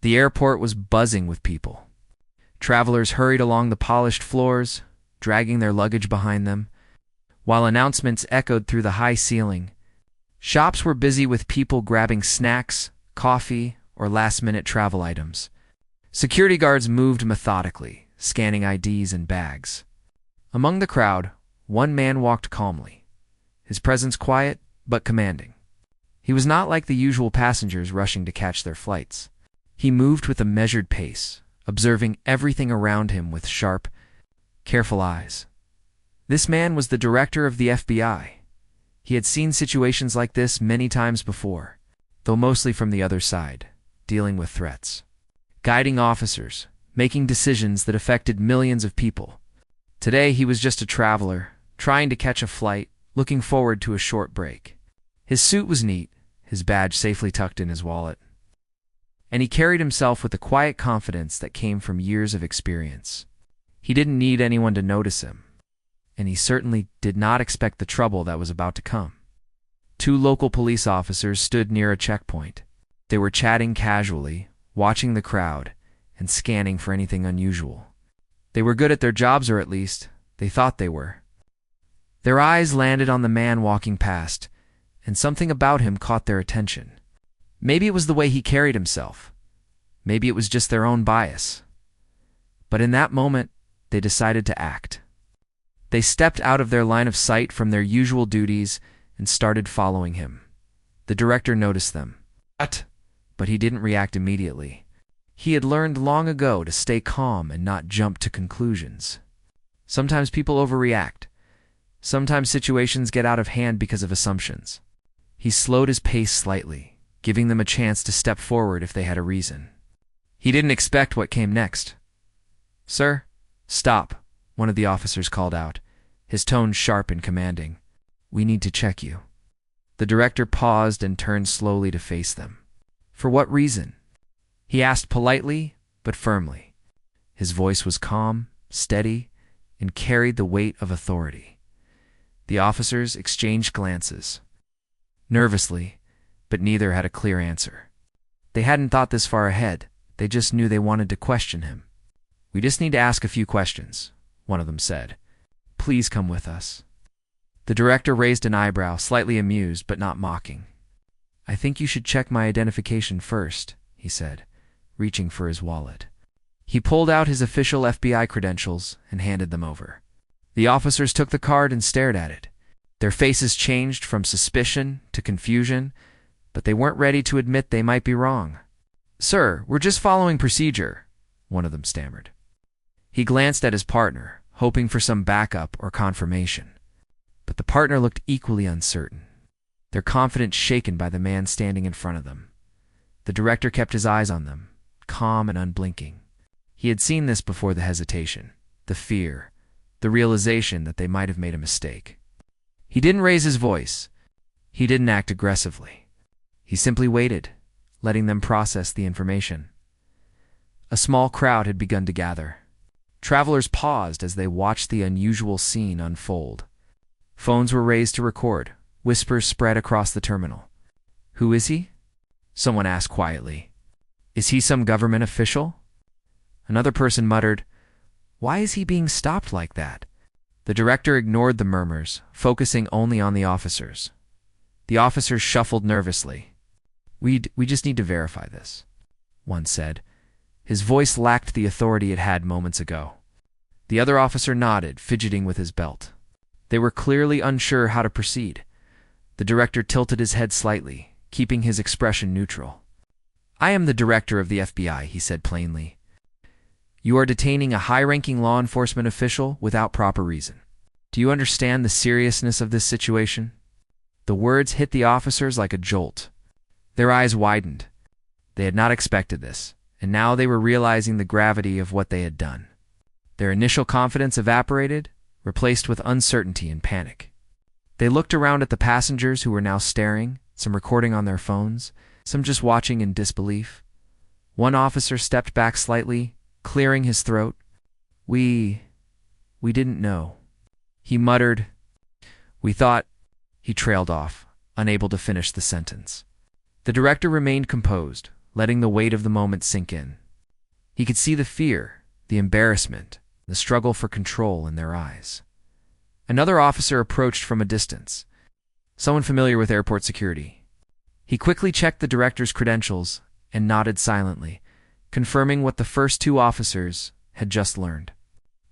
The airport was buzzing with people. Travelers hurried along the polished floors, dragging their luggage behind them, while announcements echoed through the high ceiling. Shops were busy with people grabbing snacks, coffee, or last-minute travel items. Security guards moved methodically, scanning IDs and bags. Among the crowd, one man walked calmly, his presence quiet but commanding. He was not like the usual passengers rushing to catch their flights. He moved with a measured pace, observing everything around him with sharp, careful eyes. This man was the director of the FBI. He had seen situations like this many times before, though mostly from the other side, dealing with threats, guiding officers, making decisions that affected millions of people. Today he was just a traveler, trying to catch a flight, looking forward to a short break. His suit was neat, his badge safely tucked in his wallet, and he carried himself with the quiet confidence that came from years of experience. He didn't need anyone to notice him, and he certainly did not expect the trouble that was about to come. Two local police officers stood near a checkpoint. They were chatting casually, watching the crowd, and scanning for anything unusual. They were good at their jobs, or at least, they thought they were. Their eyes landed on the man walking past, and something about him caught their attention. Maybe it was the way he carried himself. Maybe it was just their own bias. But in that moment, they decided to act. They stepped out of their line of sight from their usual duties and started following him. The director noticed them. But he didn't react immediately. He had learned long ago to stay calm and not jump to conclusions. Sometimes people overreact. Sometimes situations get out of hand because of assumptions. He slowed his pace slightly, giving them a chance to step forward if they had a reason. He didn't expect what came next. "Sir, stop," one of the officers called out, his tone sharp and commanding. "We need to check you." The director paused and turned slowly to face them. "For what reason?" He asked politely but firmly. His voice was calm, steady, and carried the weight of authority. The officers exchanged glances, nervously, but neither had a clear answer. They hadn't thought this far ahead. They just knew they wanted to question him. "We just need to ask a few questions," one of them said. "Please come with us." The director raised an eyebrow, slightly amused but not mocking. "I think you should check my identification first," he said, reaching for his wallet. He pulled out his official FBI credentials and handed them over. The officers took the card and stared at it. Their faces changed from suspicion to confusion, but they weren't ready to admit they might be wrong. "Sir, we're just following procedure," one of them stammered. He glanced at his partner, hoping for some backup or confirmation. But the partner looked equally uncertain, their confidence shaken by the man standing in front of them. The director kept his eyes on them, calm and unblinking. He had seen this before: the hesitation, the fear, the realization that they might have made a mistake. He didn't raise his voice. He didn't act aggressively. He simply waited, letting them process the information. A small crowd had begun to gather. Travelers paused as they watched the unusual scene unfold. Phones were raised to record. Whispers spread across the terminal. "Who is he?" someone asked quietly. "Is he some government official?" Another person muttered, "Why is he being stopped like that?" The director ignored the murmurs, focusing only on the officers. The officers shuffled nervously. We just need to verify this," one said. His voice lacked the authority it had moments ago. The other officer nodded, fidgeting with his belt. They were clearly unsure how to proceed. The director tilted his head slightly, keeping his expression neutral. "I am the director of the FBI," he said plainly. "You are detaining a high-ranking law enforcement official without proper reason. Do you understand the seriousness of this situation?" The words hit the officers like a jolt. Their eyes widened. They had not expected this, and now they were realizing the gravity of what they had done. Their initial confidence evaporated, replaced with uncertainty and panic. They looked around at the passengers who were now staring, some recording on their phones, some just watching in disbelief. One officer stepped back slightly, clearing his throat. We didn't know." He muttered. "We thought—" He trailed off, unable to finish the sentence. The director remained composed, letting the weight of the moment sink in. He could see the fear, the embarrassment, the struggle for control in their eyes. Another officer approached from a distance, someone familiar with airport security. He quickly checked the director's credentials and nodded silently, confirming what the first two officers had just learned.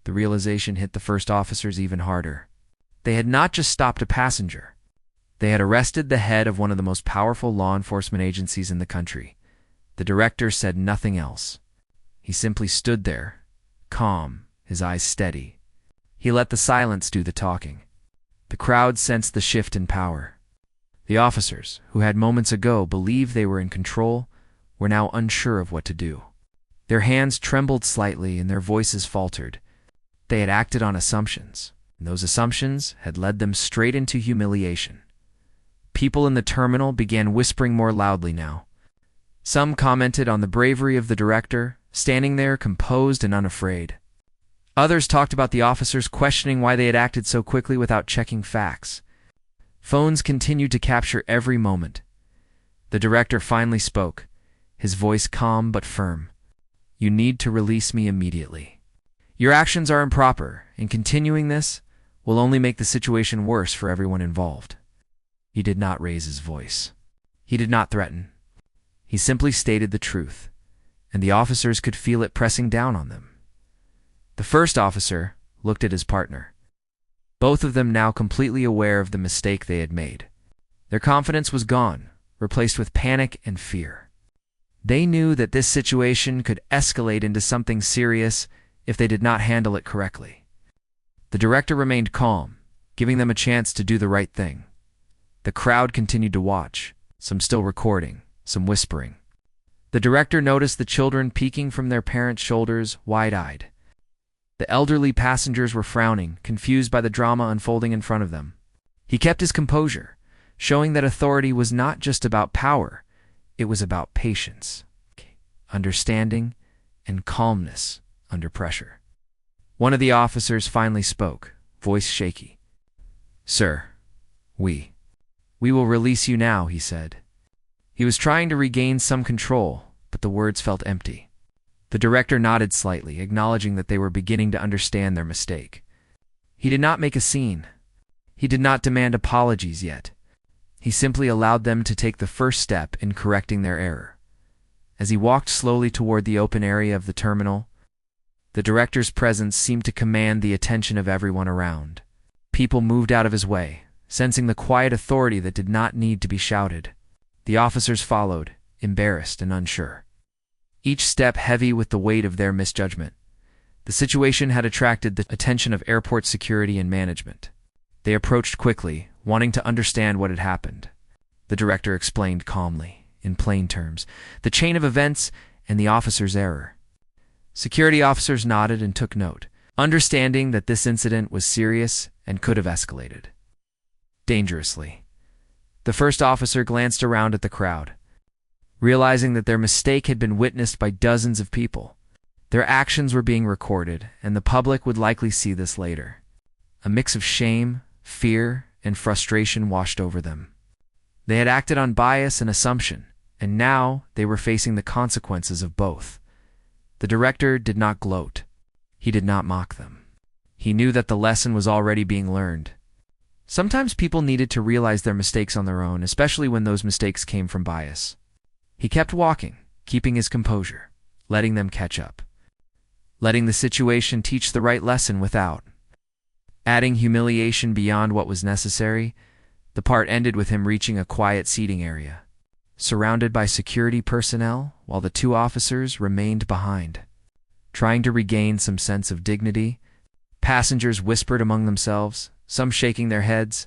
The realization hit the first officers even harder. They had not just stopped a passenger. They had arrested the head of one of the most powerful law enforcement agencies in the country. The director said nothing else. He simply stood there, calm, his eyes steady. He let the silence do the talking. The crowd sensed the shift in power. The officers, who had moments ago believed they were in control, were now unsure of what to do. Their hands trembled slightly and their voices faltered. They had acted on assumptions, and those assumptions had led them straight into humiliation. People in the terminal began whispering more loudly now. Some commented on the bravery of the director, standing there composed and unafraid. Others talked about the officers questioning why they had acted so quickly without checking facts. Phones continued to capture every moment. The director finally spoke, his voice calm but firm. "You need to release me immediately. Your actions are improper, and continuing this will only make the situation worse for everyone involved." He did not raise his voice. He did not threaten. He simply stated the truth, and the officers could feel it pressing down on them. The first officer looked at his partner, both of them now completely aware of the mistake they had made. Their confidence was gone, replaced with panic and fear. They knew that this situation could escalate into something serious if they did not handle it correctly. The director remained calm, giving them a chance to do the right thing. The crowd continued to watch, some still recording, some whispering. The director noticed the children peeking from their parents' shoulders, wide-eyed. The elderly passengers were frowning, confused by the drama unfolding in front of them. He kept his composure, showing that authority was not just about power, it was about patience, understanding, and calmness under pressure. One of the officers finally spoke, voice shaky. "Sir, we will release you now," he said. He was trying to regain some control, but the words felt empty. The director nodded slightly, acknowledging that they were beginning to understand their mistake. He did not make a scene. He did not demand apologies yet. He simply allowed them to take the first step in correcting their error. As he walked slowly toward the open area of the terminal, the director's presence seemed to command the attention of everyone around. People moved out of his way, sensing the quiet authority that did not need to be shouted. The officers followed, embarrassed and unsure, each step heavy with the weight of their misjudgment. The situation had attracted the attention of airport security and management. They approached quickly, wanting to understand what had happened. The director explained calmly, in plain terms, the chain of events and the officer's error. Security officers nodded and took note, understanding that this incident was serious and could have escalated dangerously. The first officer glanced around at the crowd, realizing that their mistake had been witnessed by dozens of people. Their actions were being recorded, and the public would likely see this later. A mix of shame, fear, and frustration washed over them. They had acted on bias and assumption, and now they were facing the consequences of both. The director did not gloat. He did not mock them. He knew that the lesson was already being learned. Sometimes people needed to realize their mistakes on their own, especially when those mistakes came from bias. He kept walking, keeping his composure, letting them catch up, letting the situation teach the right lesson without adding humiliation beyond what was necessary. The part ended with him reaching a quiet seating area, surrounded by security personnel, while the two officers remained behind, trying to regain some sense of dignity. Passengers whispered among themselves, some shaking their heads,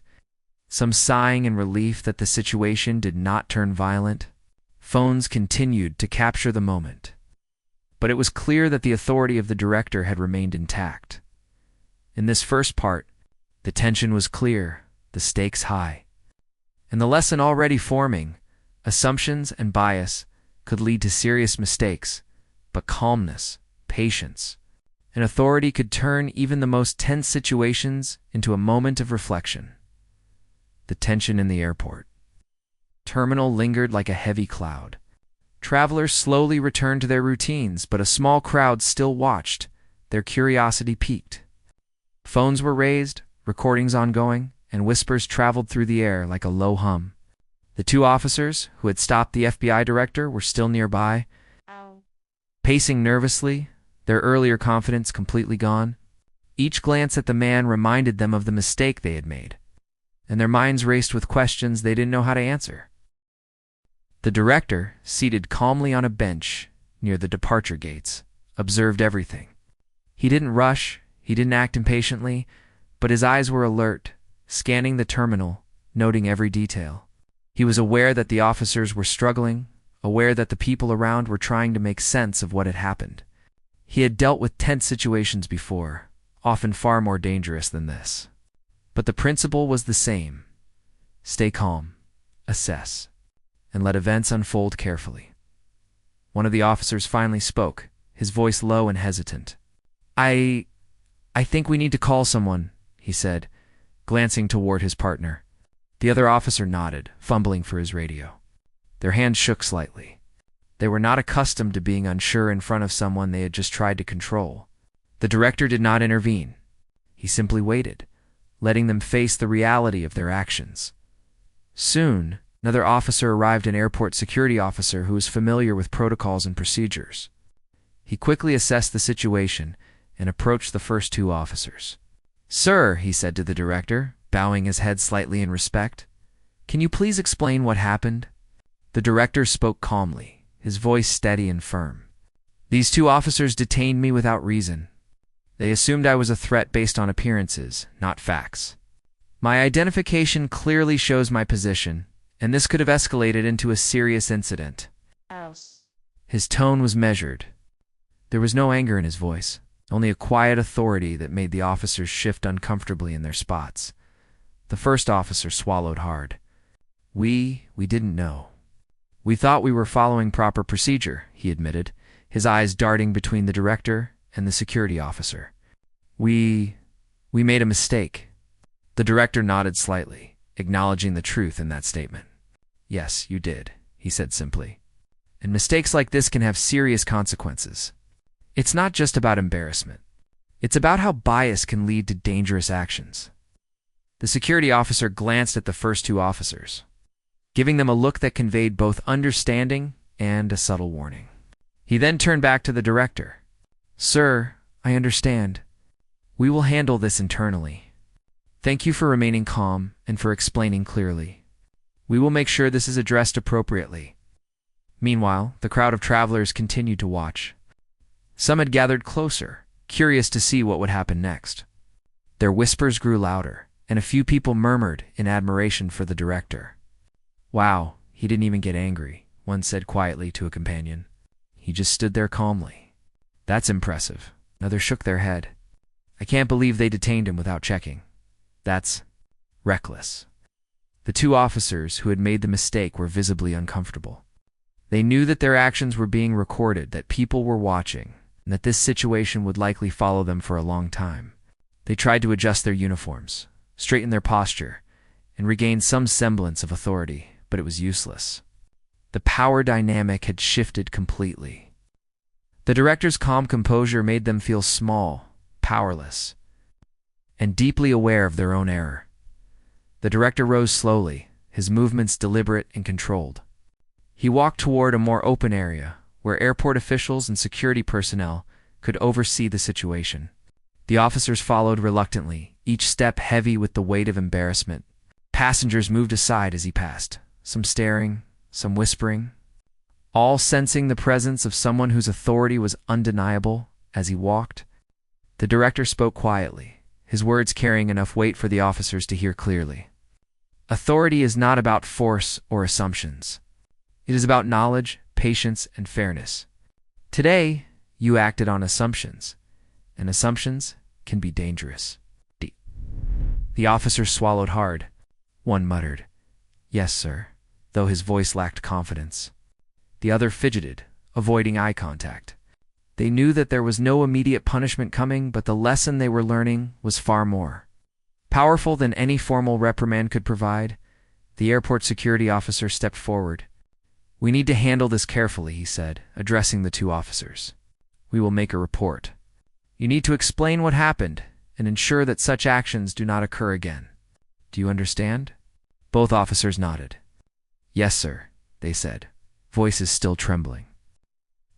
some sighing in relief that the situation did not turn violent. Phones continued to capture the moment, but it was clear that the authority of the director had remained intact. In this first part, the tension was clear, the stakes high, and the lesson already forming. Assumptions and bias could lead to serious mistakes, but calmness, patience, and authority could turn even the most tense situations into a moment of reflection. The tension in the airport terminal lingered like a heavy cloud. Travelers slowly returned to their routines, but a small crowd still watched, their curiosity piqued. Phones were raised, recordings ongoing, and whispers traveled through the air like a low hum. The two officers, who had stopped the FBI director, were still nearby, pacing nervously, their earlier confidence completely gone. Each glance at the man reminded them of the mistake they had made, and their minds raced with questions they didn't know how to answer. The director, seated calmly on a bench near the departure gates, observed everything. He didn't rush, he didn't act impatiently, but his eyes were alert, scanning the terminal, noting every detail. He was aware that the officers were struggling, aware that the people around were trying to make sense of what had happened. He had dealt with tense situations before, often far more dangerous than this. But the principle was the same. Stay calm, assess, and let events unfold carefully. One of the officers finally spoke, his voice low and hesitant. I think we need to call someone," he said, glancing toward his partner. The other officer nodded, fumbling for his radio. Their hands shook slightly. They were not accustomed to being unsure in front of someone they had just tried to control. The director did not intervene. He simply waited, letting them face the reality of their actions. Soon, another officer arrived, an airport security officer who was familiar with protocols and procedures. He quickly assessed the situation and approached the first two officers. "Sir," he said to the director, bowing his head slightly in respect, "can you please explain what happened?" The director spoke calmly, his voice steady and firm. "These two officers detained me without reason. They assumed I was a threat based on appearances, not facts. My identification clearly shows my position, and this could have escalated into a serious incident." His tone was measured. There was no anger in his voice, only a quiet authority that made the officers shift uncomfortably in their spots. The first officer swallowed hard. We didn't know. "We thought we were following proper procedure," he admitted, his eyes darting between the director and the security officer. We made a mistake." The director nodded slightly, acknowledging the truth in that statement. "Yes, you did," he said simply. "And mistakes like this can have serious consequences. It's not just about embarrassment. It's about how bias can lead to dangerous actions." The security officer glanced at the first two officers, giving them a look that conveyed both understanding and a subtle warning. He then turned back to the director. "Sir, I understand. We will handle this internally. Thank you for remaining calm and for explaining clearly. We will make sure this is addressed appropriately." Meanwhile, the crowd of travelers continued to watch. Some had gathered closer, curious to see what would happen next. Their whispers grew louder, and a few people murmured in admiration for the director. "Wow, he didn't even get angry," one said quietly to a companion. "He just stood there calmly." "That's impressive." Others shook their head. "I can't believe they detained him without checking. That's reckless." The two officers who had made the mistake were visibly uncomfortable. They knew that their actions were being recorded, that people were watching, and that this situation would likely follow them for a long time. They tried to adjust their uniforms, straighten their posture, and regain some semblance of authority, but it was useless. The power dynamic had shifted completely. The director's calm composure made them feel small, powerless, and deeply aware of their own error. The director rose slowly, his movements deliberate and controlled. He walked toward a more open area, where airport officials and security personnel could oversee the situation. The officers followed reluctantly, each step heavy with the weight of embarrassment. Passengers moved aside as he passed, some staring, some whispering, all sensing the presence of someone whose authority was undeniable. As he walked, the director spoke quietly, his words carrying enough weight for the officers to hear clearly. "Authority is not about force or assumptions. It is about knowledge, patience, and fairness. Today, you acted on assumptions, and assumptions can be dangerous." The officers swallowed hard. One muttered, "Yes, sir," though his voice lacked confidence. The other fidgeted, avoiding eye contact. They knew that there was no immediate punishment coming, but the lesson they were learning was far more powerful than any formal reprimand could provide. The airport security officer stepped forward. "We need to handle this carefully," he said, addressing the two officers. "We will make a report. You need to explain what happened and ensure that such actions do not occur again. Do you understand?" Both officers nodded. "Yes, sir," they said, voices still trembling.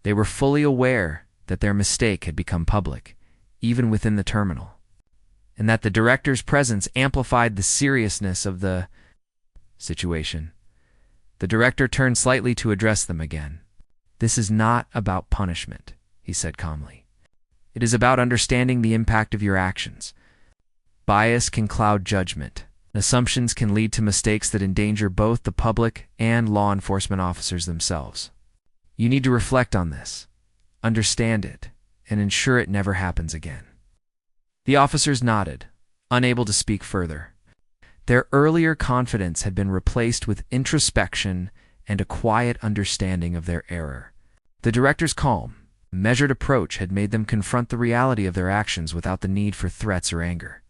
They were fully aware that their mistake had become public, even within the terminal, and that the director's presence amplified the seriousness of the situation. The director turned slightly to address them again. "This is not about punishment," he said calmly. "It is about understanding the impact of your actions. Bias can cloud judgment. Assumptions can lead to mistakes that endanger both the public and law enforcement officers themselves. You need to reflect on this, understand it, and ensure it never happens again." The officers nodded, unable to speak further. Their earlier confidence had been replaced with introspection and a quiet understanding of their error. The director's calm, measured approach had made them confront the reality of their actions without the need for threats or anger.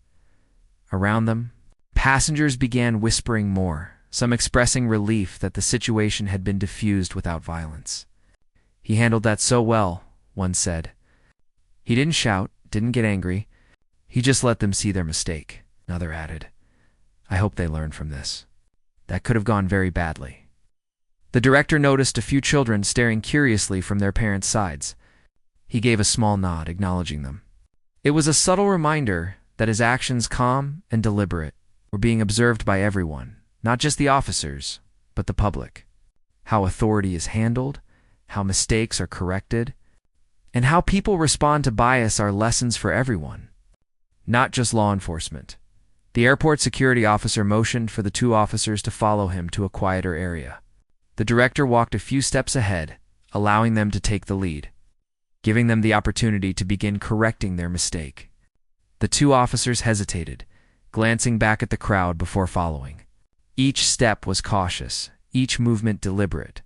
Around them, passengers began whispering more, some expressing relief that the situation had been diffused without violence. "He handled that so well," one said. "He didn't shout, didn't get angry. He just let them see their mistake," another added. "I hope they learn from this. That could have gone very badly." The director noticed a few children staring curiously from their parents' sides. He gave a small nod, acknowledging them. It was a subtle reminder that his actions, calm and deliberate, were being observed by everyone, not just the officers, but the public. How authority is handled, how mistakes are corrected, and how people respond to bias are lessons for everyone, not just law enforcement. The airport security officer motioned for the two officers to follow him to a quieter area. The director walked a few steps ahead, allowing them to take the lead, giving them the opportunity to begin correcting their mistake. The two officers hesitated, glancing back at the crowd before following. Each step was cautious, each movement deliberate.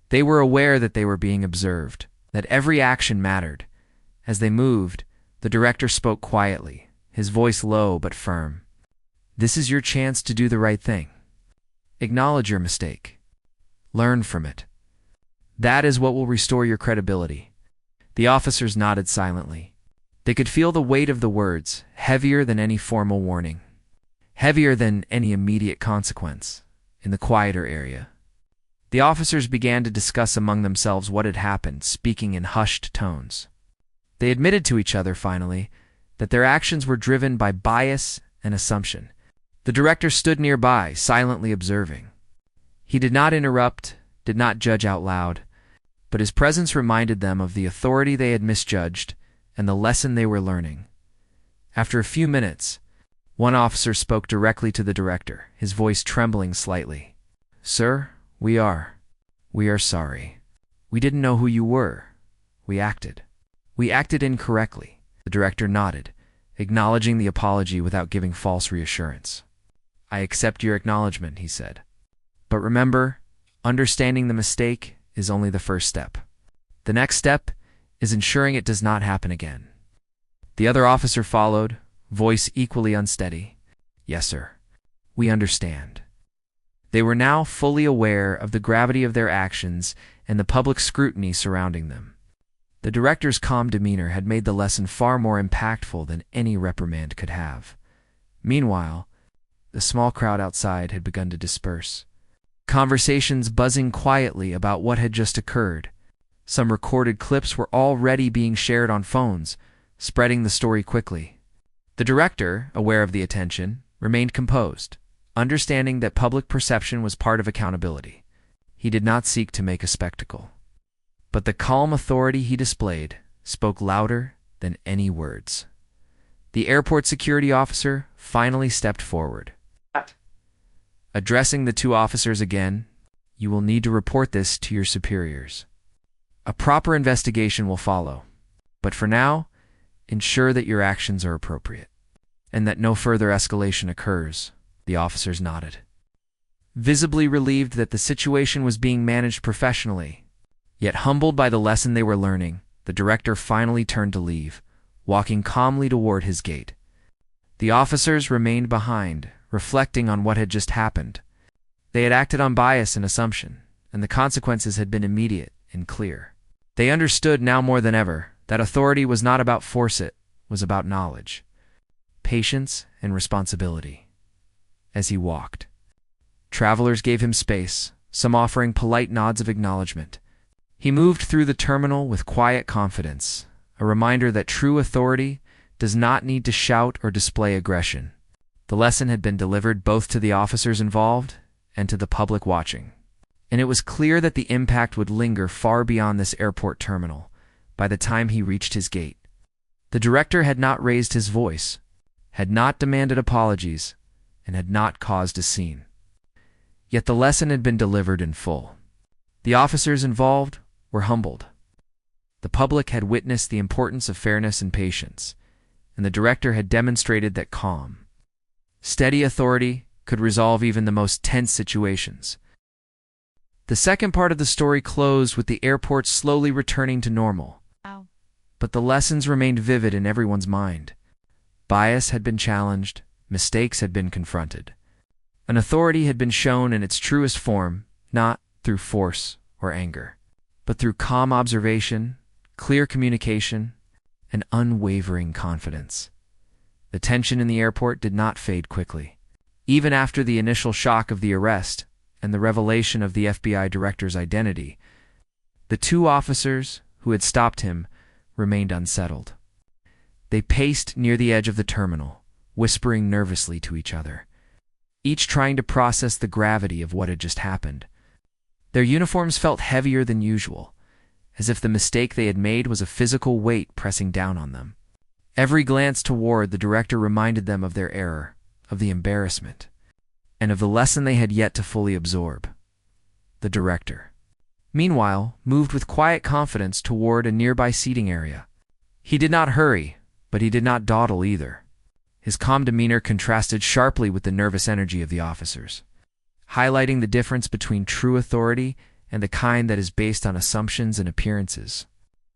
They were aware that they were being observed, that every action mattered. As they moved, the director spoke quietly, his voice low but firm. "This is your chance to do the right thing. Acknowledge your mistake. Learn from it. That is what will restore your credibility." The officers nodded silently. They could feel the weight of the words, heavier than any formal warning, heavier than any immediate consequence, in the quieter area. The officers began to discuss among themselves what had happened, speaking in hushed tones. They admitted to each other, finally, that their actions were driven by bias and assumption. The director stood nearby, silently observing. He did not interrupt, did not judge out loud, but his presence reminded them of the authority they had misjudged and the lesson they were learning. After a few minutes, one officer spoke directly to the director, his voice trembling slightly. "Sir, we are sorry. We didn't know who you were. We acted incorrectly." The director nodded, acknowledging the apology without giving false reassurance. "I accept your acknowledgement," he said. "But remember, understanding the mistake is only the first step. The next step is ensuring it does not happen again." The other officer followed, voice equally unsteady. "Yes, sir. We understand." They were now fully aware of the gravity of their actions and the public scrutiny surrounding them. The director's calm demeanor had made the lesson far more impactful than any reprimand could have. Meanwhile, the small crowd outside had begun to disperse. Conversations buzzing quietly about what had just occurred. Some recorded clips were already being shared on phones, spreading the story quickly. The director, aware of the attention, remained composed, understanding that public perception was part of accountability. He did not seek to make a spectacle. But the calm authority he displayed spoke louder than any words. The airport security officer finally stepped forward. Addressing the two officers again, "You will need to report this to your superiors. A proper investigation will follow, but for now, ensure that your actions are appropriate, and that no further escalation occurs." The officers nodded, visibly relieved that the situation was being managed professionally. Yet humbled by the lesson they were learning, the director finally turned to leave, walking calmly toward his gate. The officers remained behind, reflecting on what had just happened. They had acted on bias and assumption, and the consequences had been immediate and clear. They understood now more than ever that authority was not about force, it was about knowledge, patience, and responsibility. As he walked, travelers gave him space, some offering polite nods of acknowledgement. He moved through the terminal with quiet confidence, a reminder that true authority does not need to shout or display aggression. The lesson had been delivered both to the officers involved and to the public watching, and it was clear that the impact would linger far beyond this airport terminal by the time he reached his gate. The director had not raised his voice, had not demanded apologies, and had not caused a scene. Yet the lesson had been delivered in full. The officers involved were humbled. The public had witnessed the importance of fairness and patience, and the director had demonstrated that calm, steady authority could resolve even the most tense situations. The second part of the story closed with the airport slowly returning to normal. Wow. But the lessons remained vivid in everyone's mind. Bias had been challenged, mistakes had been confronted. An authority had been shown in its truest form, not through force or anger, but through calm observation, clear communication, and unwavering confidence. The tension in the airport did not fade quickly. Even after the initial shock of the arrest and the revelation of the FBI director's identity, the two officers who had stopped him remained unsettled. They paced near the edge of the terminal, whispering nervously to each other, each trying to process the gravity of what had just happened. Their uniforms felt heavier than usual, as if the mistake they had made was a physical weight pressing down on them. Every glance toward the director reminded them of their error, of the embarrassment, and of the lesson they had yet to fully absorb. The director, meanwhile, moved with quiet confidence toward a nearby seating area. He did not hurry, but he did not dawdle either. His calm demeanor contrasted sharply with the nervous energy of the officers, highlighting the difference between true authority and the kind that is based on assumptions and appearances.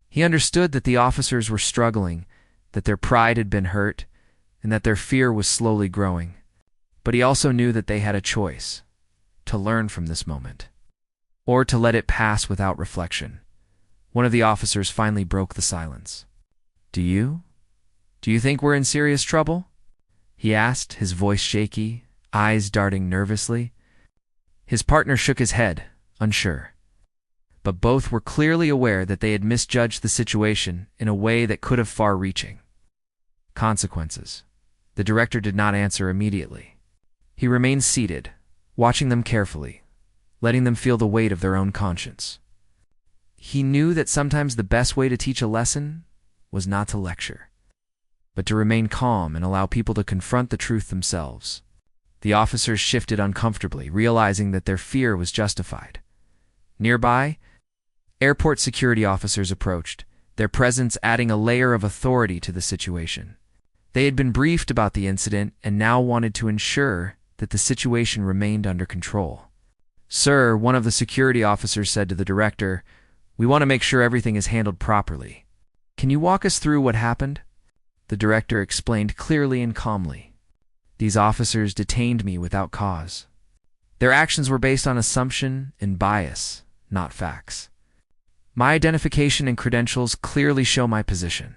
He understood that the officers were struggling, that their pride had been hurt, and that their fear was slowly growing. But he also knew that they had a choice: to learn from this moment, or to let it pass without reflection. One of the officers finally broke the silence. Do you think we're in serious trouble?" he asked, his voice shaky, eyes darting nervously. His partner shook his head, unsure. But both were clearly aware that they had misjudged the situation in a way that could have far-reaching consequences. The director did not answer immediately. He remained seated, watching them carefully, letting them feel the weight of their own conscience. He knew that sometimes the best way to teach a lesson was not to lecture, but to remain calm and allow people to confront the truth themselves. The officers shifted uncomfortably, realizing that their fear was justified. Nearby, airport security officers approached, their presence adding a layer of authority to the situation. They had been briefed about the incident and now wanted to ensure that the situation remained under control. "Sir," one of the security officers said to the director, "we want to make sure everything is handled properly. Can you walk us through what happened?" The director explained clearly and calmly. "These officers detained me without cause. Their actions were based on assumption and bias, not facts. My identification and credentials clearly show my position.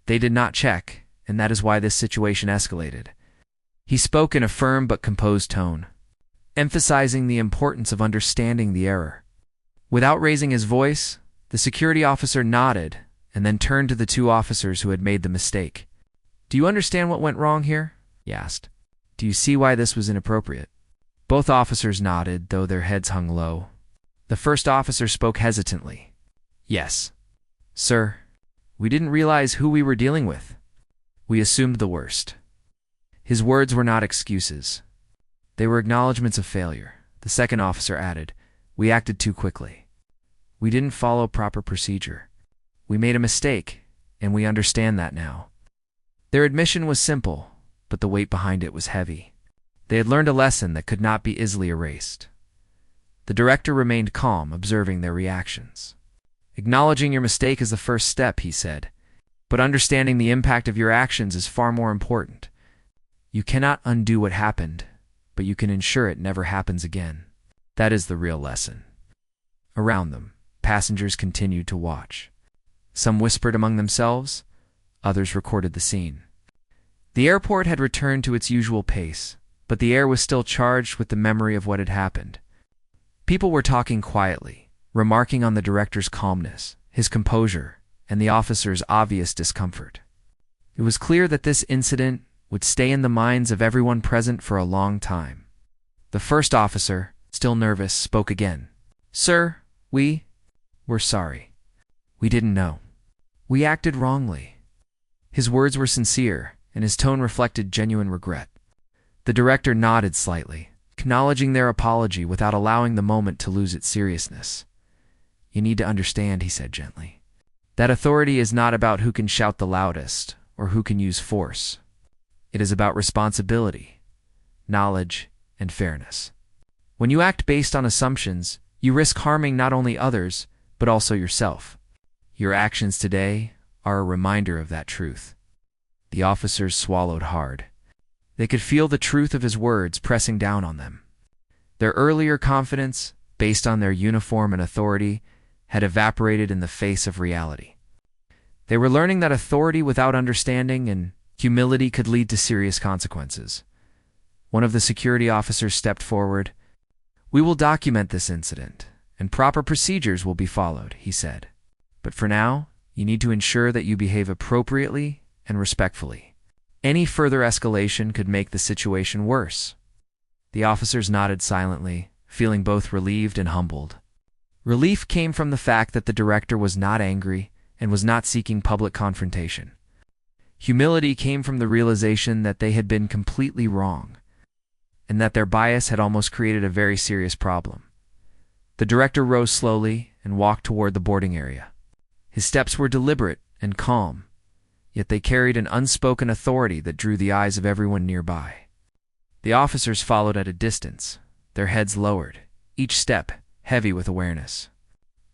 They did not check, and that is why this situation escalated." He spoke in a firm but composed tone, emphasizing the importance of understanding the error. Without raising his voice, the security officer nodded and then turned to the two officers who had made the mistake. "Do you understand what went wrong here?" he asked. "Do you see why this was inappropriate?" Both officers nodded, though their heads hung low. The first officer spoke hesitantly. "Yes, sir. We didn't realize who we were dealing with. We assumed the worst." His words were not excuses. They were acknowledgments of failure. The second officer added, "We acted too quickly. We didn't follow proper procedure. We made a mistake, and we understand that now." Their admission was simple, but the weight behind it was heavy. They had learned a lesson that could not be easily erased. The director remained calm, observing their reactions. "Acknowledging your mistake is the first step," he said, "but understanding the impact of your actions is far more important. You cannot undo what happened, but you can ensure it never happens again. That is the real lesson." Around them, passengers continued to watch. Some whispered among themselves, others recorded the scene. The airport had returned to its usual pace, but the air was still charged with the memory of what had happened. People were talking quietly, remarking on the director's calmness, his composure, and the officer's obvious discomfort. It was clear that this incident would stay in the minds of everyone present for a long time. The first officer, still nervous, spoke again. "Sir, we're sorry. We didn't know. We acted wrongly." His words were sincere, and his tone reflected genuine regret. The director nodded slightly, acknowledging their apology without allowing the moment to lose its seriousness. "You need to understand," he said gently, "that authority is not about who can shout the loudest or who can use force. It is about responsibility, knowledge, and fairness. When you act based on assumptions, you risk harming not only others, but also yourself. Your actions today are a reminder of that truth." The officers swallowed hard. They could feel the truth of his words pressing down on them. Their earlier confidence, based on their uniform and authority, had evaporated in the face of reality. They were learning that authority without understanding and humility could lead to serious consequences. One of the security officers stepped forward. "We will document this incident, and proper procedures will be followed," he said. "But for now, you need to ensure that you behave appropriately and respectfully. Any further escalation could make the situation worse." The officers nodded silently, feeling both relieved and humbled. Relief came from the fact that the director was not angry and was not seeking public confrontation. Humility came from the realization that they had been completely wrong, and that their bias had almost created a very serious problem. The director rose slowly and walked toward the boarding area. His steps were deliberate and calm, yet they carried an unspoken authority that drew the eyes of everyone nearby. The officers followed at a distance, their heads lowered, each step heavy with awareness.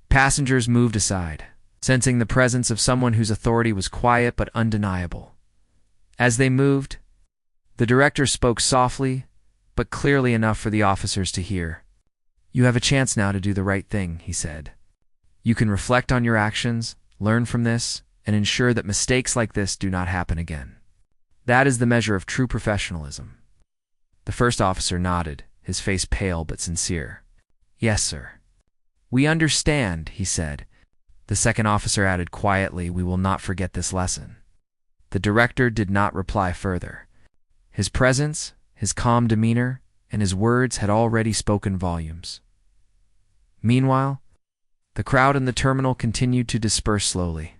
Passengers moved aside, sensing the presence of someone whose authority was quiet but undeniable. As they moved, the director spoke softly, but clearly enough for the officers to hear. "You have a chance now to do the right thing," he said. "You can reflect on your actions, learn from this, and ensure that mistakes like this do not happen again. That is the measure of true professionalism." The first officer nodded, his face pale but sincere. "Yes, sir." "We understand," he said. The second officer added quietly, "We will not forget this lesson." The director did not reply further. His presence, his calm demeanor, and his words had already spoken volumes. Meanwhile, the crowd in the terminal continued to disperse slowly.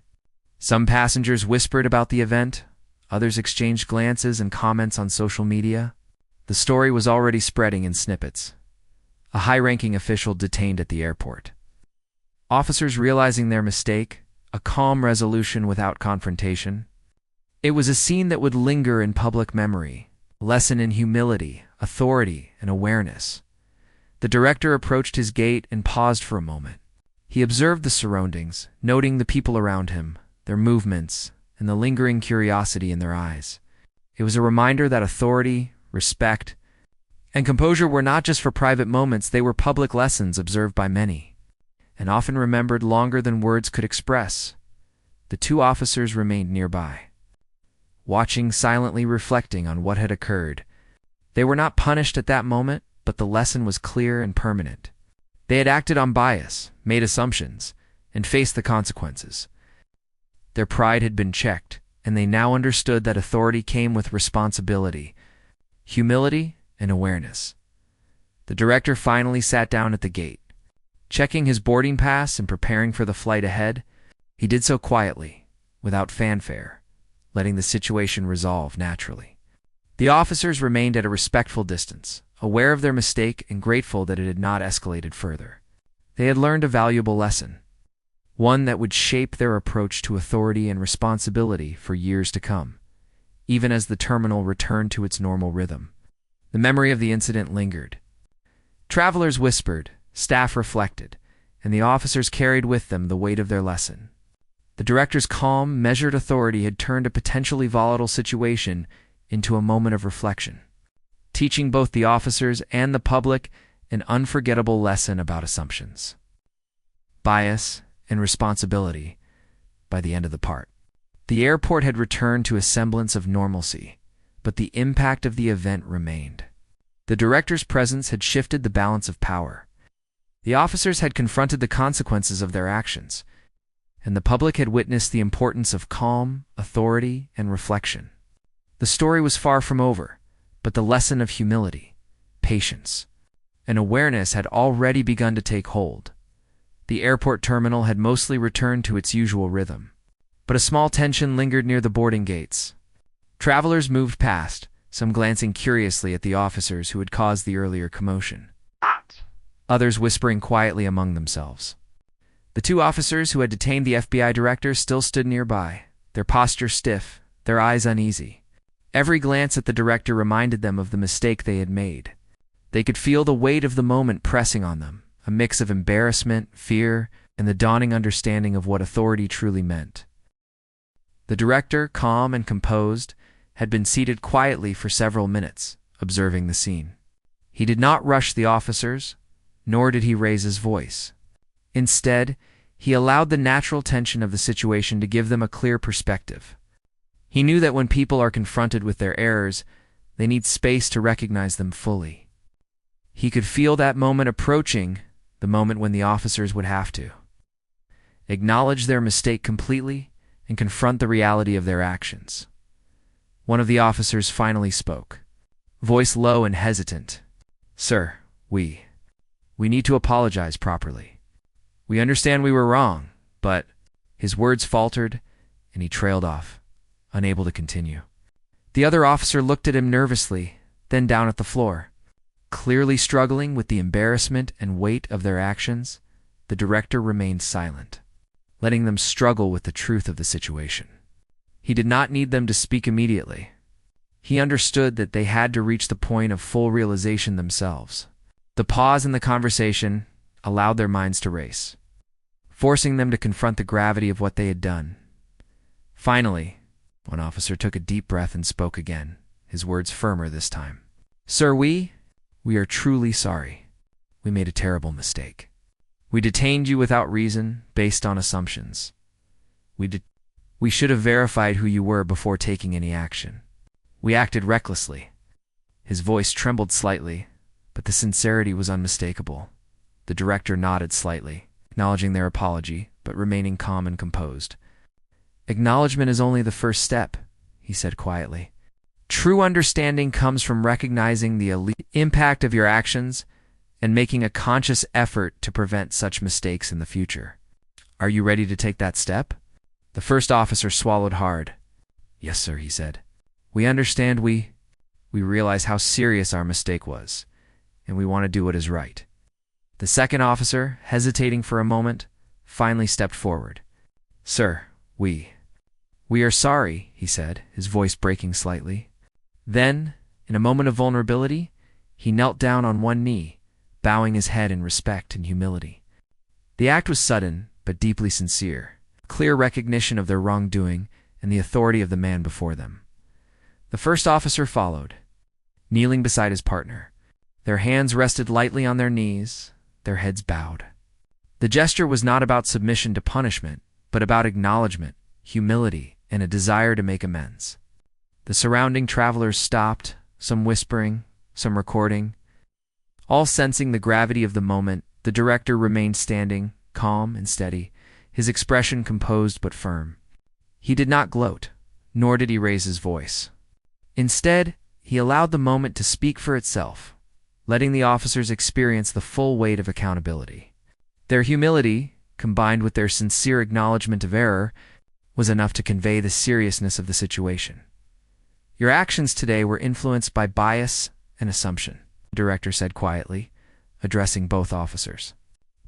Some passengers whispered about the event, others exchanged glances and comments on social media. The story was already spreading in snippets. A high-ranking official detained at the airport. Officers realizing their mistake, a calm resolution without confrontation. It was a scene that would linger in public memory, a lesson in humility, authority, and awareness. The director approached his gate and paused for a moment. He observed the surroundings, noting the people around him, their movements, and the lingering curiosity in their eyes. It was a reminder that authority, respect, and composure were not just for private moments, they were public lessons observed by many, and often remembered longer than words could express. The two officers remained nearby, watching, silently reflecting on what had occurred. They were not punished at that moment, but the lesson was clear and permanent. They had acted on bias, made assumptions, and faced the consequences. Their pride had been checked, and they now understood that authority came with responsibility, humility, and awareness. The director finally sat down at the gate. Checking his boarding pass and preparing for the flight ahead, he did so quietly, without fanfare, letting the situation resolve naturally. The officers remained at a respectful distance, aware of their mistake and grateful that it had not escalated further. They had learned a valuable lesson, one that would shape their approach to authority and responsibility for years to come, even as the terminal returned to its normal rhythm. The memory of the incident lingered. Travelers whispered, staff reflected, and the officers carried with them the weight of their lesson. The director's calm, measured authority had turned a potentially volatile situation into a moment of reflection, teaching both the officers and the public an unforgettable lesson about assumptions. bias, and responsibility by the end of the part. The airport had returned to a semblance of normalcy, but the impact of the event remained. The director's presence had shifted the balance of power. The officers had confronted the consequences of their actions, and the public had witnessed the importance of calm, authority, and reflection. The story was far from over, but the lesson of humility, patience, and awareness had already begun to take hold. The airport terminal had mostly returned to its usual rhythm, but a small tension lingered near the boarding gates. Travelers moved past, some glancing curiously at the officers who had caused the earlier commotion, others whispering quietly among themselves. The two officers who had detained the FBI director still stood nearby, their posture stiff, their eyes uneasy. Every glance at the director reminded them of the mistake they had made. They could feel the weight of the moment pressing on them, a mix of embarrassment, fear, and the dawning understanding of what authority truly meant. The director, calm and composed, had been seated quietly for several minutes, observing the scene. He did not rush the officers, nor did he raise his voice. Instead, he allowed the natural tension of the situation to give them a clear perspective. He knew that when people are confronted with their errors, they need space to recognize them fully. He could feel that moment approaching, the moment when the officers would have to acknowledge their mistake completely and confront the reality of their actions. One of the officers finally spoke, voice low and hesitant. "Sir, we need to apologize properly. We understand we were wrong, but..." His words faltered, and he trailed off, unable to continue. The other officer looked at him nervously, then down at the floor. Clearly struggling with the embarrassment and weight of their actions, the director remained silent, letting them struggle with the truth of the situation. He did not need them to speak immediately. He understood that they had to reach the point of full realization themselves. The pause in the conversation allowed their minds to race, forcing them to confront the gravity of what they had done. Finally, one officer took a deep breath and spoke again, his words firmer this time. "Sir, we are truly sorry. We made a terrible mistake. We detained you without reason, based on assumptions. We should have verified who you were before taking any action. We acted recklessly." His voice trembled slightly, but the sincerity was unmistakable. The director nodded slightly, acknowledging their apology, but remaining calm and composed. "Acknowledgement is only the first step," he said quietly. "True understanding comes from recognizing the impact of your actions and making a conscious effort to prevent such mistakes in the future. Are you ready to take that step?" The first officer swallowed hard. "Yes, sir," he said. "We understand. We realize how serious our mistake was, and we want to do what is right." The second officer, hesitating for a moment, finally stepped forward. "Sir, we are sorry," he said, his voice breaking slightly. Then, in a moment of vulnerability, he knelt down on one knee, bowing his head in respect and humility. The act was sudden, but deeply sincere, a clear recognition of their wrongdoing and the authority of the man before them. The first officer followed, kneeling beside his partner. Their hands rested lightly on their knees, their heads bowed. The gesture was not about submission to punishment, but about acknowledgement, humility, and a desire to make amends. The surrounding travelers stopped, some whispering, some recording. All sensing the gravity of the moment, the director remained standing, calm and steady, his expression composed but firm. He did not gloat, nor did he raise his voice. Instead, he allowed the moment to speak for itself, letting the officers experience the full weight of accountability. Their humility, combined with their sincere acknowledgement of error, was enough to convey the seriousness of the situation. "Your actions today were influenced by bias and assumption," the director said quietly, addressing both officers.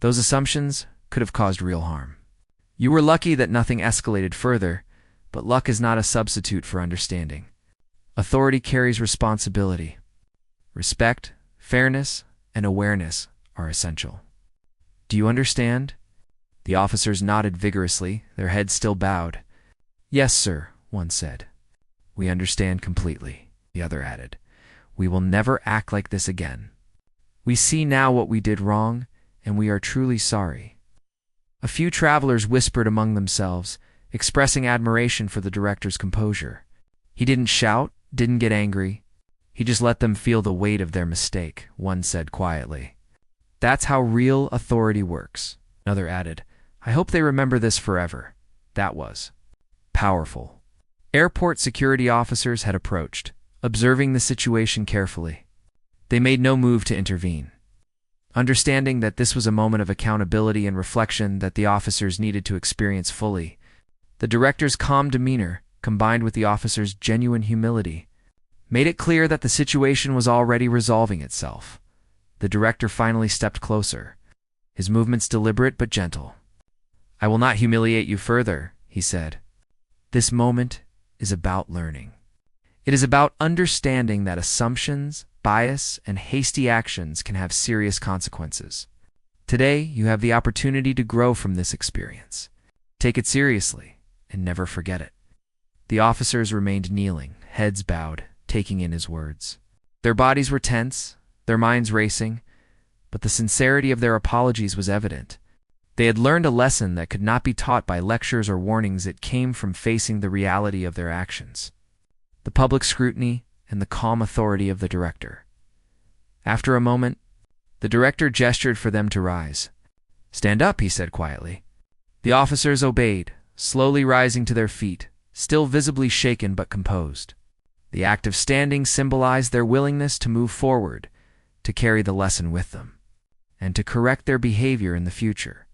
"Those assumptions could have caused real harm. You were lucky that nothing escalated further, but luck is not a substitute for understanding. Authority carries responsibility. Respect, fairness, and awareness are essential. Do you understand?" The officers nodded vigorously, their heads still bowed. "Yes, sir," one said. "We understand completely," the other added. "We will never act like this again. We see now what we did wrong, and we are truly sorry." A few travelers whispered among themselves, expressing admiration for the director's composure. He didn't shout, didn't get angry. He just let them feel the weight of their mistake, one said quietly. That's how real authority works, another added. I hope they remember this forever. That was powerful. Airport security officers had approached, observing the situation carefully. They made no move to intervene. Understanding that this was a moment of accountability and reflection that the officers needed to experience fully, the director's calm demeanor, combined with the officers' genuine humility, made it clear that the situation was already resolving itself. The director finally stepped closer, his movements deliberate but gentle. I will not humiliate you further, he said. This moment is about learning. It is about understanding that assumptions, bias, and hasty actions can have serious consequences. Today, you have the opportunity to grow from this experience. Take it seriously and never forget it. The officers remained kneeling, heads bowed, taking in his words. Their bodies were tense, their minds racing, but the sincerity of their apologies was evident. They had learned a lesson that could not be taught by lectures or warnings. It came from facing the reality of their actions, the public scrutiny, and the calm authority of the director. After a moment, the director gestured for them to rise. Stand up, he said quietly. The officers obeyed, slowly rising to their feet, still visibly shaken but composed. The act of standing symbolized their willingness to move forward, to carry the lesson with them, and to correct their behavior in the future.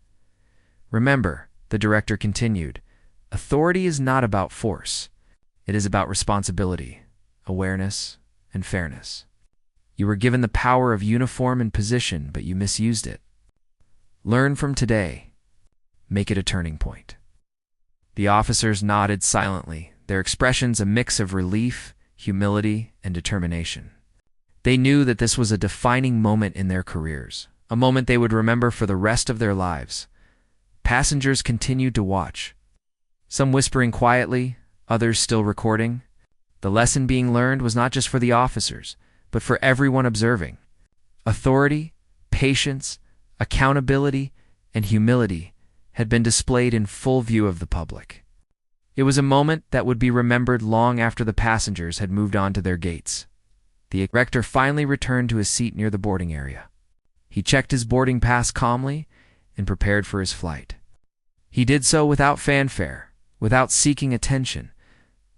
Remember, the director continued, authority is not about force. It is about responsibility, awareness, and fairness. You were given the power of uniform and position, but you misused it. Learn from today. Make it a turning point. The officers nodded silently, their expressions a mix of relief, humility, and determination. They knew that this was a defining moment in their careers, a moment they would remember for the rest of their lives. Passengers continued to watch, some whispering quietly, others still recording. The lesson being learned was not just for the officers, but for everyone observing. Authority, patience, accountability, and humility had been displayed in full view of the public. It was a moment that would be remembered long after the passengers had moved on to their gates. The director finally returned to his seat near the boarding area. He checked his boarding pass calmly and prepared for his flight. He did so without fanfare, without seeking attention,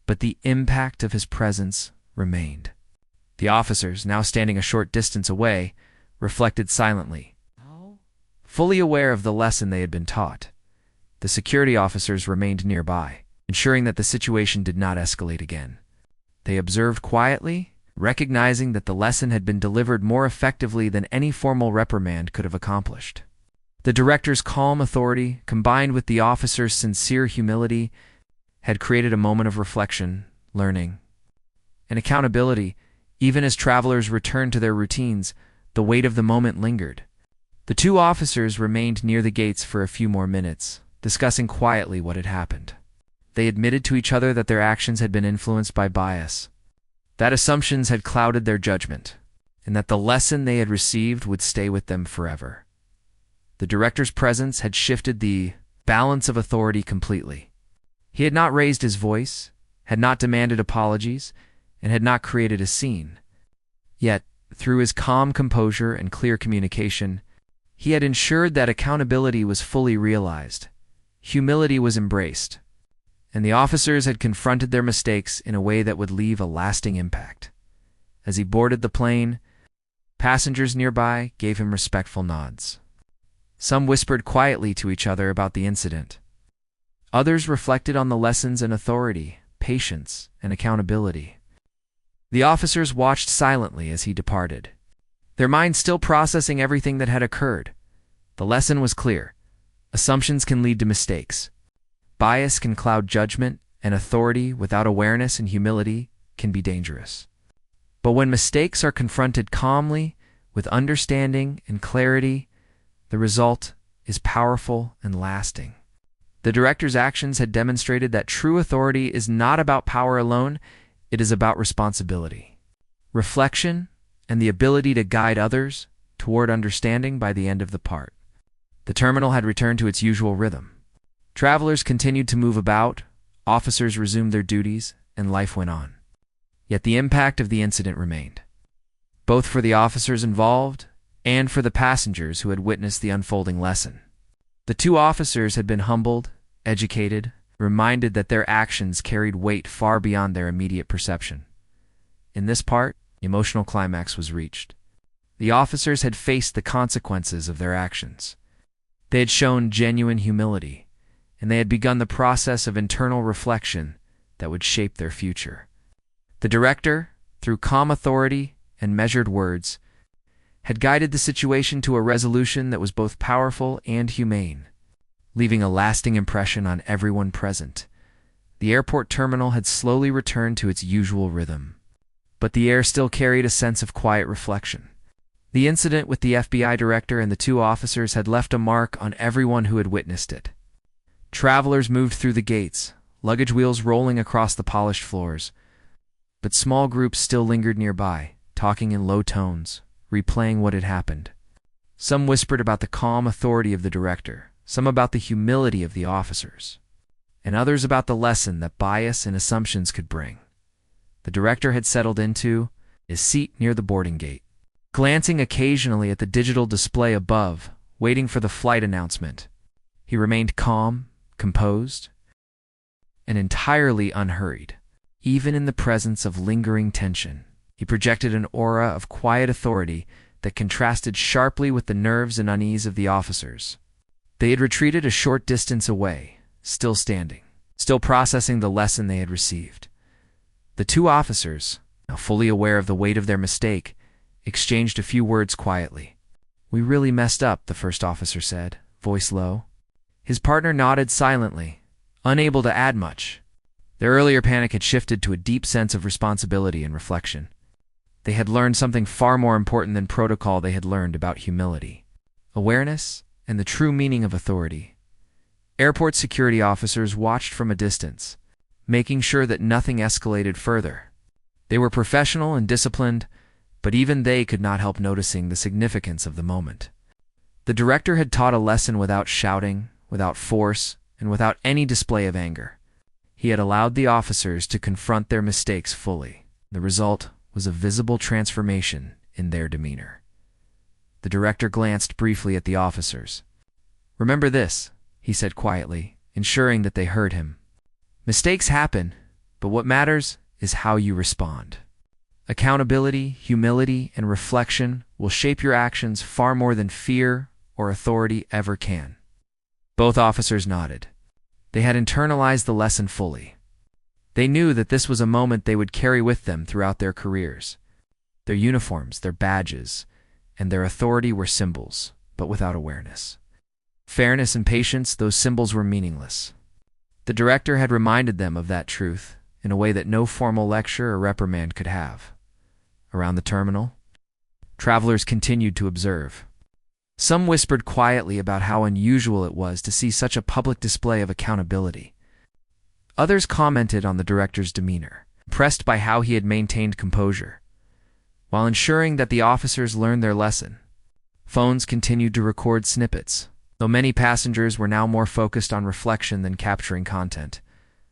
but the impact of his presence remained. The officers, now standing a short distance away, reflected silently, fully aware of the lesson they had been taught. The security officers remained nearby, ensuring that the situation did not escalate again. They observed quietly, recognizing that the lesson had been delivered more effectively than any formal reprimand could have accomplished. The director's calm authority, combined with the officers' sincere humility, had created a moment of reflection, learning, and accountability. Even as travelers returned to their routines, the weight of the moment lingered. The two officers remained near the gates for a few more minutes, discussing quietly what had happened. They admitted to each other that their actions had been influenced by bias, that assumptions had clouded their judgment, and that the lesson they had received would stay with them forever. The director's presence had shifted the balance of authority completely. He had not raised his voice, had not demanded apologies, and had not created a scene. Yet, through his calm composure and clear communication, he had ensured that accountability was fully realized, humility was embraced, and the officers had confronted their mistakes in a way that would leave a lasting impact. As he boarded the plane, passengers nearby gave him respectful nods. Some whispered quietly to each other about the incident. Others reflected on the lessons in authority, patience, and accountability. The officers watched silently as he departed, their minds still processing everything that had occurred. The lesson was clear. Assumptions can lead to mistakes. Bias can cloud judgment, and authority without awareness and humility can be dangerous. But when mistakes are confronted calmly, with understanding and clarity, the result is powerful and lasting. The director's actions had demonstrated that true authority is not about power alone, it is about responsibility, reflection, and the ability to guide others toward understanding by the end of the part. The terminal had returned to its usual rhythm. Travelers continued to move about, officers resumed their duties, and life went on. Yet the impact of the incident remained, both for the officers involved and for the passengers who had witnessed the unfolding lesson. The two officers had been humbled, educated, reminded that their actions carried weight far beyond their immediate perception. In this part, the emotional climax was reached. The officers had faced the consequences of their actions. They had shown genuine humility, and they had begun the process of internal reflection that would shape their future. The director, through calm authority and measured words, had guided the situation to a resolution that was both powerful and humane, leaving a lasting impression on everyone present. The airport terminal had slowly returned to its usual rhythm, but the air still carried a sense of quiet reflection. The incident with the FBI director and the two officers had left a mark on everyone who had witnessed it. Travelers moved through the gates, luggage wheels rolling across the polished floors, but small groups still lingered nearby, talking in low tones, replaying what had happened. Some whispered about the calm authority of the director, some about the humility of the officers, and others about the lesson that bias and assumptions could bring. The director had settled into his seat near the boarding gate, glancing occasionally at the digital display above, waiting for the flight announcement. He remained calm, composed, and entirely unhurried. Even in the presence of lingering tension, he projected an aura of quiet authority that contrasted sharply with the nerves and unease of the officers. They had retreated a short distance away, still standing, still processing the lesson they had received. The two officers, now fully aware of the weight of their mistake, exchanged a few words quietly. "We really messed up," the first officer said, voice low. His partner nodded silently, unable to add much. Their earlier panic had shifted to a deep sense of responsibility and reflection. They had learned something far more important than protocol. They had learned about humility, awareness, and the true meaning of authority. Airport security officers watched from a distance, making sure that nothing escalated further. They were professional and disciplined, but even they could not help noticing the significance of the moment. The director had taught a lesson without shouting, without force, and without any display of anger. He had allowed the officers to confront their mistakes fully. The result was a visible transformation in their demeanor. The director glanced briefly at the officers. "Remember this," he said quietly, ensuring that they heard him. "Mistakes happen, but what matters is how you respond. Accountability, humility, and reflection will shape your actions far more than fear or authority ever can." Both officers nodded. They had internalized the lesson fully. They knew that this was a moment they would carry with them throughout their careers. Their uniforms, their badges, and their authority were symbols, but without awareness. Fairness and patience, those symbols were meaningless. The director had reminded them of that truth in a way that no formal lecture or reprimand could have. Around the terminal, travelers continued to observe. Some whispered quietly about how unusual it was to see such a public display of accountability. Others commented on the director's demeanor, impressed by how he had maintained composure, while ensuring that the officers learned their lesson. Phones continued to record snippets, though many passengers were now more focused on reflection than capturing content.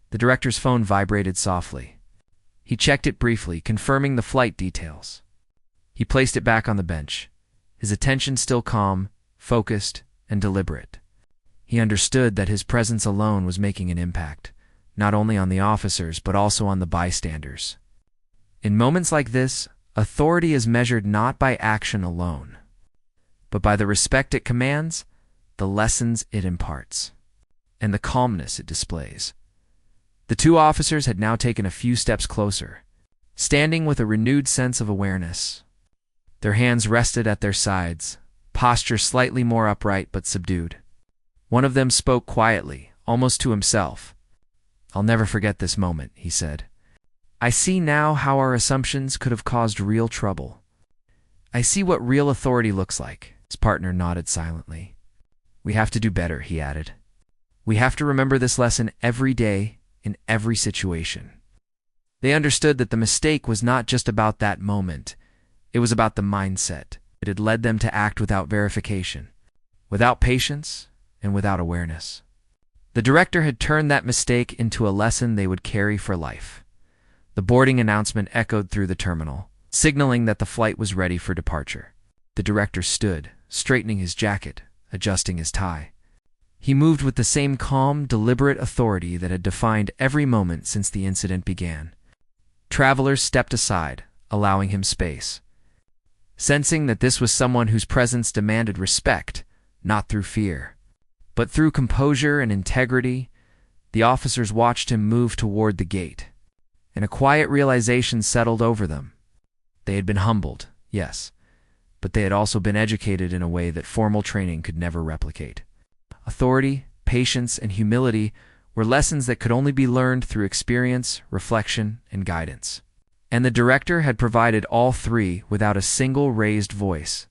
The director's phone vibrated softly. He checked it briefly, confirming the flight details. He placed it back on the bench, his attention still calm, focused, and deliberate. He understood that his presence alone was making an impact, not only on the officers but also on the bystanders. In moments like this, authority is measured not by action alone, but by the respect it commands, the lessons it imparts, and the calmness it displays. The two officers had now taken a few steps closer, standing with a renewed sense of awareness. Their hands rested at their sides, posture slightly more upright but subdued. One of them spoke quietly, almost to himself. "I'll never forget this moment," he said. "I see now how our assumptions could have caused real trouble. I see what real authority looks like." His partner nodded silently. "We have to do better," he added. "We have to remember this lesson every day, in every situation." They understood that the mistake was not just about that moment. It was about the mindset. It had led them to act without verification. without patience and without awareness. The director had turned that mistake into a lesson they would carry for life. The boarding announcement echoed through the terminal, signaling that the flight was ready for departure. The director stood, straightening his jacket, adjusting his tie. He moved with the same calm, deliberate authority that had defined every moment since the incident began. Travelers stepped aside, allowing him space. Sensing that this was someone whose presence demanded respect, not through fear, but through composure and integrity, the officers watched him move toward the gate, and a quiet realization settled over them. They had been humbled, yes, but they had also been educated in a way that formal training could never replicate. Authority, patience, and humility were lessons that could only be learned through experience, reflection, and guidance. And the director had provided all three without a single raised voice.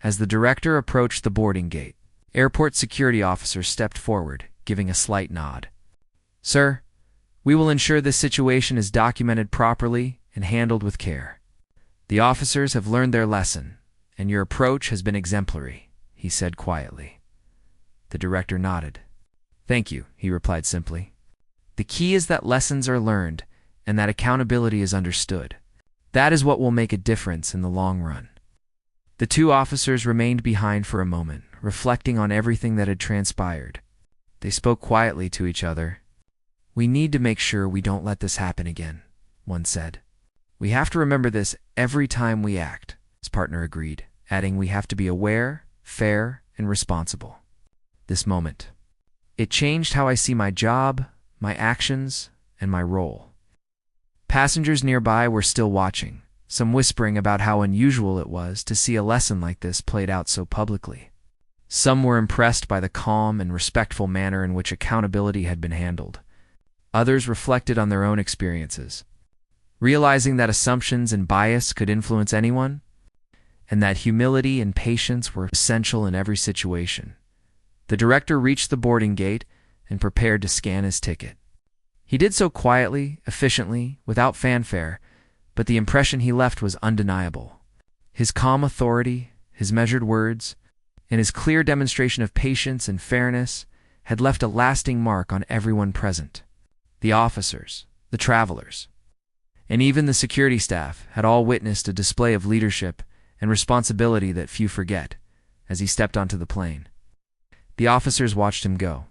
As the director approached the boarding gate, airport security officers stepped forward, giving a slight nod. "Sir, we will ensure this situation is documented properly and handled with care. The officers have learned their lesson, and your approach has been exemplary," he said quietly. The director nodded. "Thank you," he replied simply. "The key is that lessons are learned and that accountability is understood. That is what will make a difference in the long run." The two officers remained behind for a moment, reflecting on everything that had transpired. They spoke quietly to each other. "We need to make sure we don't let this happen again," one said. "We have to remember this every time we act," his partner agreed, adding, "We have to be aware, fair, and responsible." This moment, it changed how I see my job, my actions, and my role. Passengers nearby were still watching, some whispering about how unusual it was to see a lesson like this played out so publicly. Some were impressed by the calm and respectful manner in which accountability had been handled. Others reflected on their own experiences, realizing that assumptions and bias could influence anyone, and that humility and patience were essential in every situation. The director reached the boarding gate and prepared to scan his ticket. He did so quietly, efficiently, without fanfare, but the impression he left was undeniable. His calm authority, his measured words, and his clear demonstration of patience and fairness had left a lasting mark on everyone present. The officers, the travelers, and even the security staff had all witnessed a display of leadership and responsibility that few forget as he stepped onto the plane. The officers watched him go.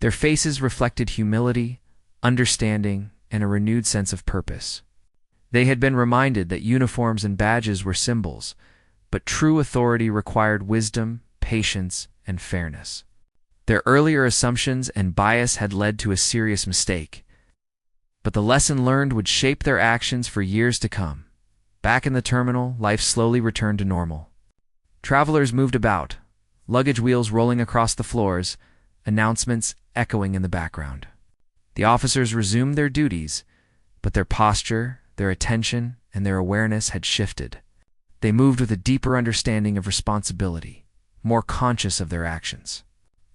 Their faces reflected humility, understanding, and a renewed sense of purpose. They had been reminded that uniforms and badges were symbols, but true authority required wisdom, patience, and fairness. Their earlier assumptions and bias had led to a serious mistake, but the lesson learned would shape their actions for years to come. Back in the terminal, life slowly returned to normal. Travelers moved about, luggage wheels rolling across the floors, announcements echoing in the background. The officers resumed their duties, but their posture, their attention, and their awareness had shifted. They moved with a deeper understanding of responsibility, more conscious of their actions,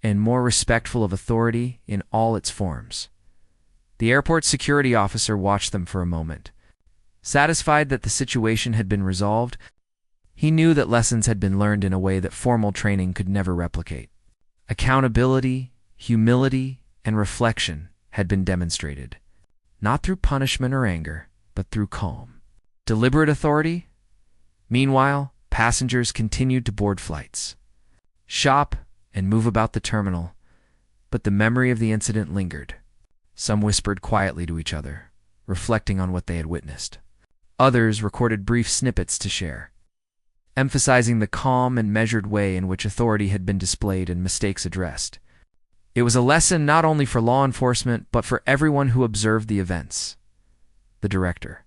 and more respectful of authority in all its forms. The airport security officer watched them for a moment. Satisfied that the situation had been resolved, he knew that lessons had been learned in a way that formal training could never replicate. Accountability, humility, and reflection had been demonstrated, not through punishment or anger, but through calm, deliberate authority. Meanwhile, passengers continued to board flights, shop, and move about the terminal, but the memory of the incident lingered. Some whispered quietly to each other, reflecting on what they had witnessed. Others recorded brief snippets to share, emphasizing the calm and measured way in which authority had been displayed and mistakes addressed. It was a lesson not only for law enforcement, but for everyone who observed the events. The director,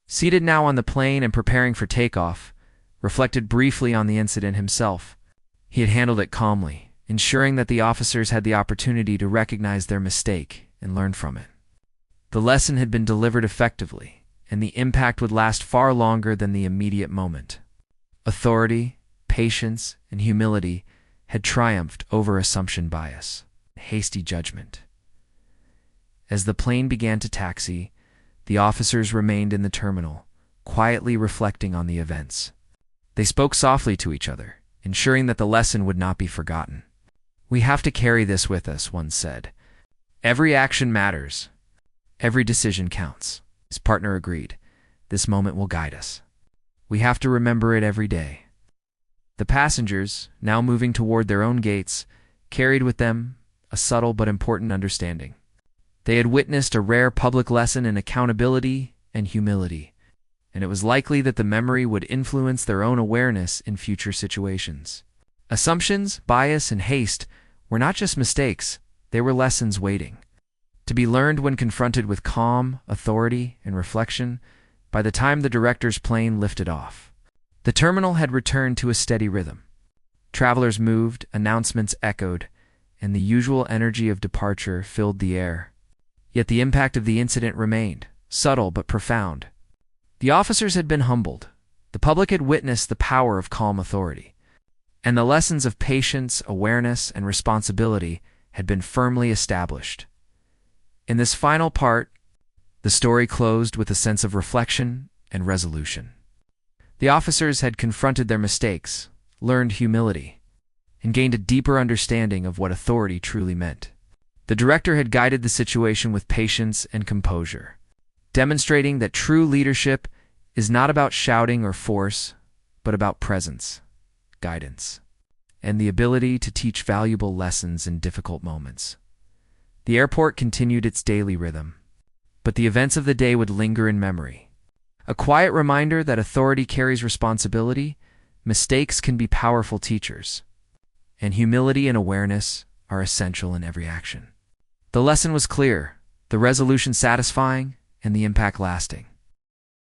seated now on the plane and preparing for takeoff, reflected briefly on the incident himself. He had handled it calmly, ensuring that the officers had the opportunity to recognize their mistake and learn from it. The lesson had been delivered effectively, and the impact would last far longer than the immediate moment. Authority, patience, and humility had triumphed over assumption bias, hasty judgment. As the plane began to taxi, the officers remained in the terminal, quietly reflecting on the events. They spoke softly to each other, ensuring that the lesson would not be forgotten. "We have to carry this with us," one said. "Every action matters. Every decision counts." His partner agreed. "This moment will guide us. We have to remember it every day." The passengers, now moving toward their own gates, carried with them a subtle but important understanding. They had witnessed a rare public lesson in accountability and humility, and it was likely that the memory would influence their own awareness in future situations. Assumptions, bias, and haste were not just mistakes, they were lessons waiting to be learned when confronted with calm, authority, and reflection. By the time the director's plane lifted off, the terminal had returned to a steady rhythm. Travelers moved, announcements echoed, and the usual energy of departure filled the air. Yet the impact of the incident remained, subtle but profound. The officers had been humbled, the public had witnessed the power of calm authority, and the lessons of patience, awareness, and responsibility had been firmly established. In this final part, the story closed with a sense of reflection and resolution. The officers had confronted their mistakes, learned humility, and gained a deeper understanding of what authority truly meant. The director had guided the situation with patience and composure, demonstrating that true leadership is not about shouting or force, but about presence, guidance, and the ability to teach valuable lessons in difficult moments. The airport continued its daily rhythm, but the events of the day would linger in memory. A quiet reminder that authority carries responsibility, mistakes can be powerful teachers, and humility and awareness are essential in every action. The lesson was clear, the resolution satisfying, and the impact lasting.